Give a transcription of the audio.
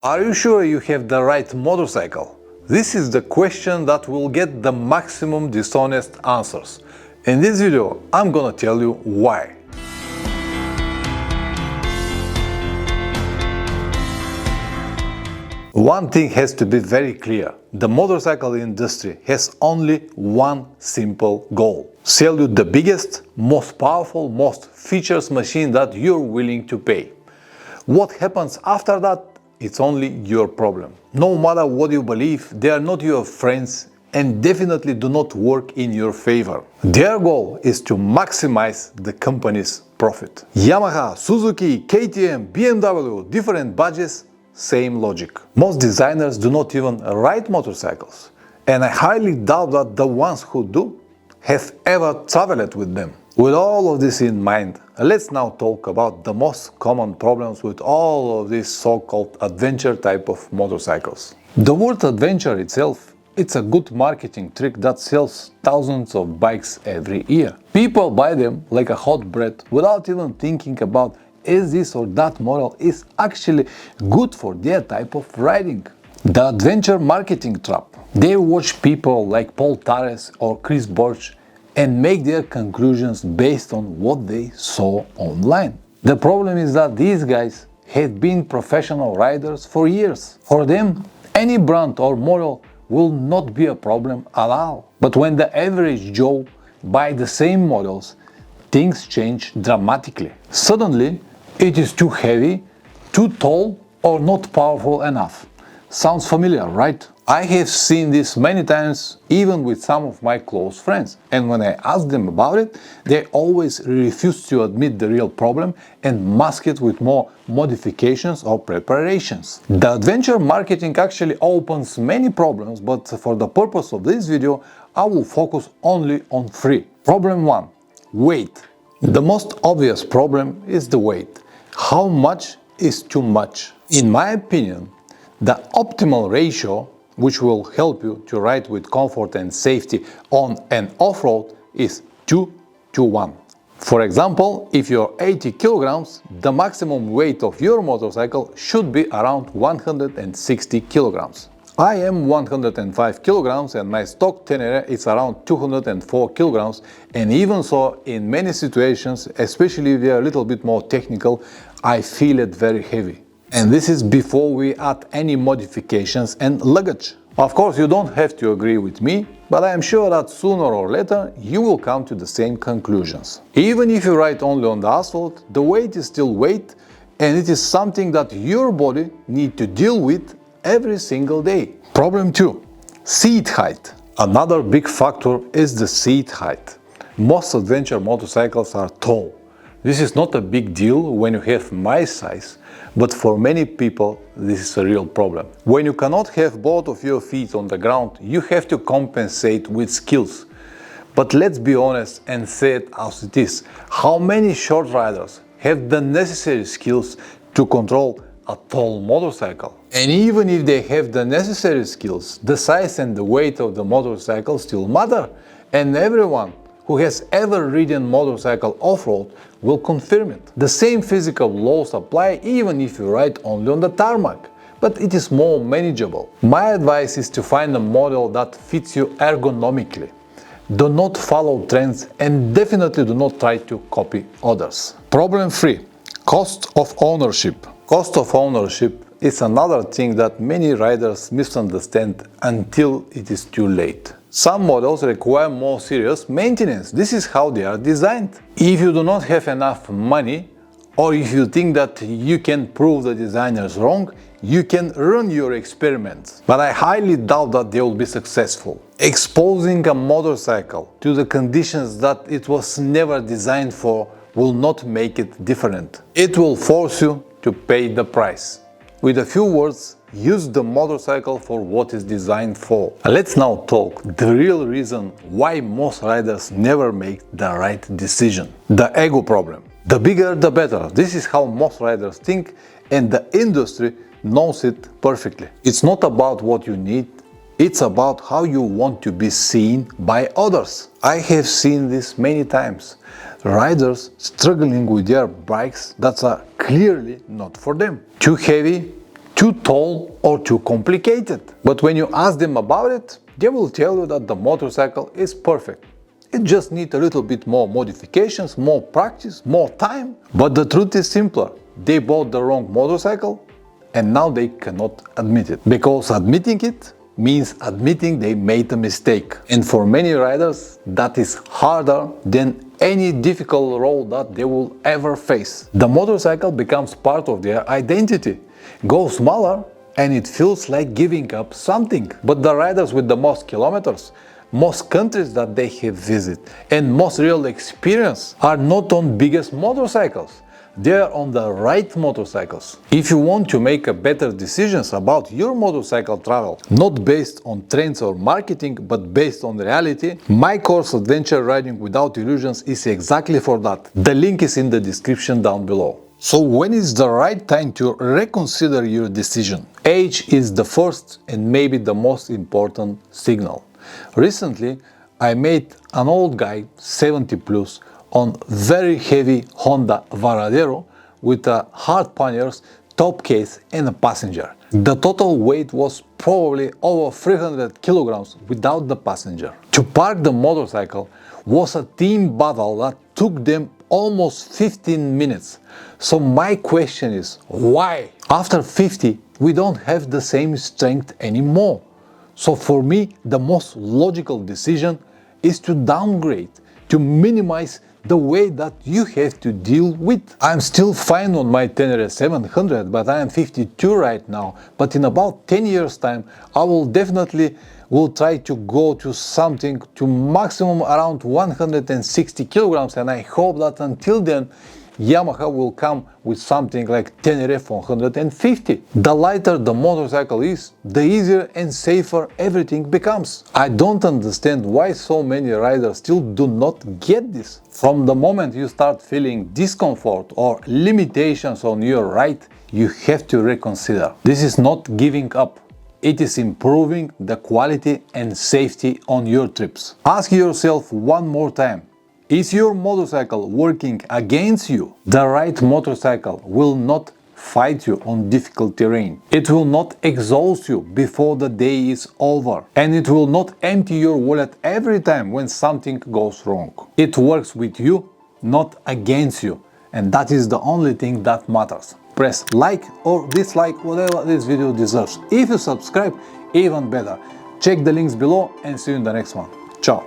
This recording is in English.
Are you sure you have the right motorcycle? This is the question that will get the maximum dishonest answers. In this video, I'm gonna tell you why. One thing has to be very clear. The motorcycle industry has only one simple goal. Sell you the biggest, most powerful, most features machine that you're willing to pay. What happens after that? It's only your problem. No matter what you believe, they are not your friends and definitely do not work in your favor. Their goal is to maximize the company's profit. Yamaha, Suzuki, KTM, BMW, different budgets, same logic. Most designers do not even ride motorcycles, and I highly doubt that the ones who do have ever traveled with them. With all of this in mind, let's now talk about the most common problems with all of these so-called adventure type of motorcycles. The word adventure itself, it's a good marketing trick that sells thousands of bikes every year. People buy them like a hot bread without even thinking about is this or that model is actually good for their type of riding. The adventure marketing trap. They watch people like Paul Tarres or Chris Birch and make their conclusions based on what they saw online. The problem is that these guys have been professional riders for years. For them, any brand or model will not be a problem at all. But when the average Joe buys the same models, things change dramatically. Suddenly, it is too heavy, too tall, or not powerful enough. Sounds familiar, right? I have seen this many times, even with some of my close friends. And when I ask them about it, they always refuse to admit the real problem and mask it with more modifications or preparations. The adventure marketing actually opens many problems, but for the purpose of this video, I will focus only on 3. Problem 1. Weight. The most obvious problem is the weight. How much is too much? In my opinion, the optimal ratio, which will help you to ride with comfort and safety on and off-road, is 2:1. For example, if you're 80 kilograms, the maximum weight of your motorcycle should be around 160 kilograms. I am 105 kilograms and my stock Tenere is around 204 kilograms, and even so, in many situations, especially if they are a little bit more technical, I feel it very heavy. And this is before we add any modifications and luggage. Of course, you don't have to agree with me, but I am sure that sooner or later you will come to the same conclusions. Even if you ride only on the asphalt, the weight is still weight, and it is something that your body needs to deal with every single day. Problem 2. Seat height. Another big factor is the seat height. Most adventure motorcycles are tall. This is not a big deal when you have my size, but for many people this is a real problem. When you cannot have both of your feet on the ground, you have to compensate with skills. But let's be honest and say it as it is. How many short riders have the necessary skills to control a tall motorcycle? And even if they have the necessary skills, the size and the weight of the motorcycle still matter. And everyone who has ever ridden motorcycle off-road will confirm it. The same physical laws apply even if you ride only on the tarmac, but it is more manageable. My advice is to find a model that fits you ergonomically. Do not follow trends and definitely do not try to copy others. Problem 3. Cost of ownership. Cost of ownership is another thing that many riders misunderstand until it is too late. Some models require more serious maintenance. This is how they are designed. If you do not have enough money, or if you think that you can prove the designers wrong, you can run your experiments. But I highly doubt that they will be successful. Exposing a motorcycle to the conditions that it was never designed for will not make it different. It will force you to pay the price. With a few words, use the motorcycle for what it's designed for. Let's now talk the real reason why most riders never make the right decision. The ego problem. The bigger the better. This is how most riders think, and the industry knows it perfectly. It's not about what you need, it's about how you want to be seen by others. I have seen this many times. Riders struggling with their bikes that are clearly not for them. Too heavy, too tall or too complicated. But when you ask them about it, they will tell you that the motorcycle is perfect. It just needs a little bit more modifications, more practice, more time. But the truth is simpler. They bought the wrong motorcycle and now they cannot admit it. Because admitting it means admitting they made a mistake. And for many riders, that is harder than any difficult role that they will ever face. The motorcycle becomes part of their identity. Go smaller and it feels like giving up something. But the riders with the most kilometers, most countries that they have visited, and most real experience are not on biggest motorcycles. They are on the right motorcycles. If you want to make a better decisions about your motorcycle travel, not based on trends or marketing, but based on reality, my course Adventure Riding Without Illusions is exactly for that. The link is in the description down below. So when is the right time to reconsider your decision? Age is the first and maybe the most important signal. Recently, I met an old guy, 70 plus, on very heavy Honda Varadero with a hard panniers, top case and a passenger. The total weight was probably over 300 kilograms without the passenger. To park the motorcycle was a team battle that took them almost 15 minutes. So my question is, why? After 50, we don't have the same strength anymore. So for me, the most logical decision is to downgrade, to minimize the way that you have to deal with. I'm still fine on my Tenere 700, but I am 52 right now. But in about 10 years time, I will definitely try to go to something to maximum around 160 kilograms, and I hope that until then Yamaha will come with something like Tenere 450. The lighter the motorcycle is, the easier and safer everything becomes. I don't understand why so many riders still do not get this. From the moment you start feeling discomfort or limitations on your ride, you have to reconsider. This is not giving up. It is improving the quality and safety on your trips. Ask yourself one more time. Is your motorcycle working against you? The right motorcycle will not fight you on difficult terrain. It will not exhaust you before the day is over. And it will not empty your wallet every time when something goes wrong. It works with you, not against you. And that is the only thing that matters. Press like or dislike whatever this video deserves. If you subscribe, even better. Check the links below and see you in the next one. Ciao!